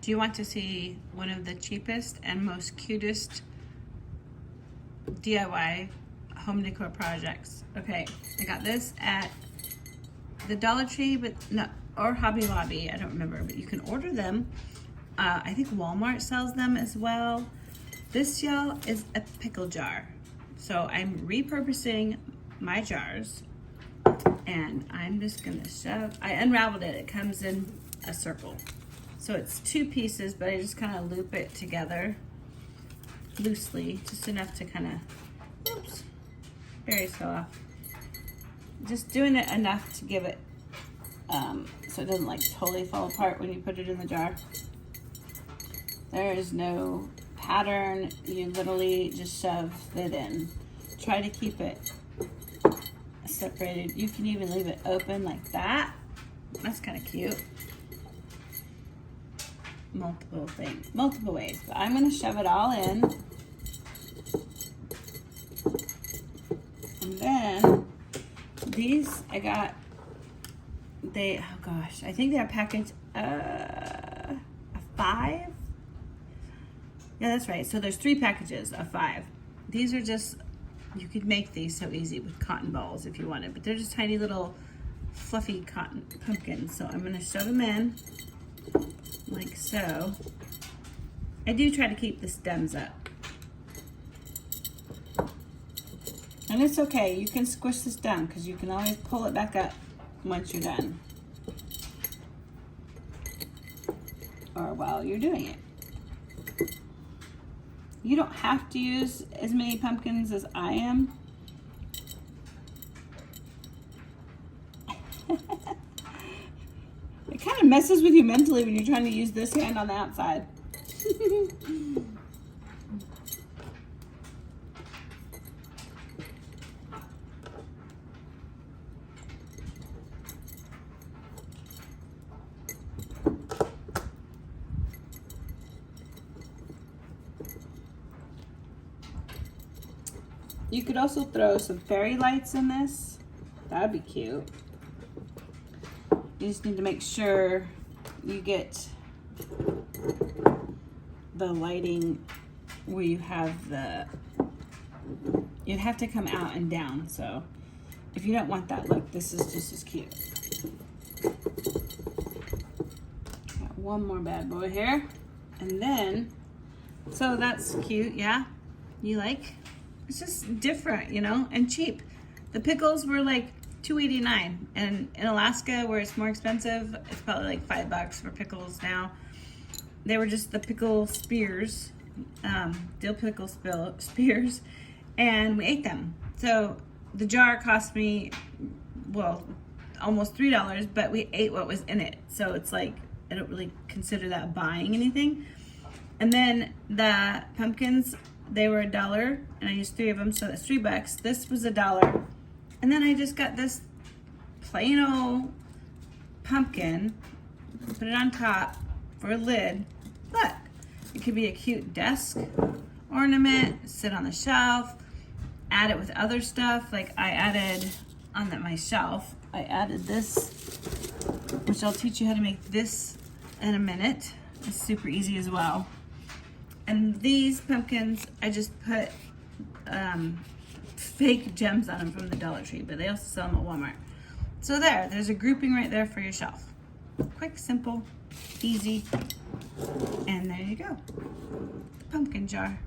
Do you want to see one of the cheapest and most cutest DIY home decor projects? Okay, I got this at the Dollar Tree, but no, or Hobby Lobby, I don't remember, but you can order them. I think Walmart sells them as well. This, y'all, is a pickle jar. So I'm repurposing my jars, and I'm just gonna shove, I unraveled it. It comes in a circle. So it's 2 pieces, but I just kind of loop it together loosely, just enough to kind of, oops, berries fell off. Just doing it enough to give it, so it doesn't like totally fall apart when you put it in the jar. There is no pattern. You literally just shove it in. Try to keep it separated. You can even leave it open like that. That's kind of cute. Multiple ways. But I'm gonna shove it all in. And then these I got, oh gosh, I think they're packaged a 5. Yeah, that's right. So there's 3 packages of 5. These are just, you could make these so easy with cotton balls if you wanted, but they're just tiny little fluffy cotton pumpkins. So I'm gonna shove them in like so. I do try to keep the stems up. And it's okay, you can squish this down because you can always pull it back up once you're done. Or while you're doing it. You don't have to use as many pumpkins as I am. It kind of messes with you mentally when you're trying to use this hand on the outside. You could also throw some fairy lights in this. That'd be cute. You just need to make sure you get the lighting where you have the, you'd have to come out and down. So if you don't want that look, this is just as cute. Got one more bad boy here. And then, so that's cute, yeah? You like? It's just different, you know, and cheap. The pickles were like $2.89, and in Alaska, where it's more expensive, it's probably like $5 for pickles now. They were just the pickle spears, dill pickle spears, and we ate them. So the jar cost me, well, almost $3, but we ate what was in it. So it's like, I don't really consider that buying anything. And then the pumpkins, they were $1, and I used 3 of them, so that's $3. This was $1. And then I just got this plain old pumpkin, put it on top for a lid. Look, it could be a cute desk ornament, sit on the shelf, add it with other stuff. Like I added on my shelf, I added this, which I'll teach you how to make this in a minute. It's super easy as well. And these pumpkins, I just put fake gems on them from the Dollar Tree, but they also sell them at Walmart. So there's a grouping right there for your shelf. Quick, simple, easy, and there you go. The pumpkin jar.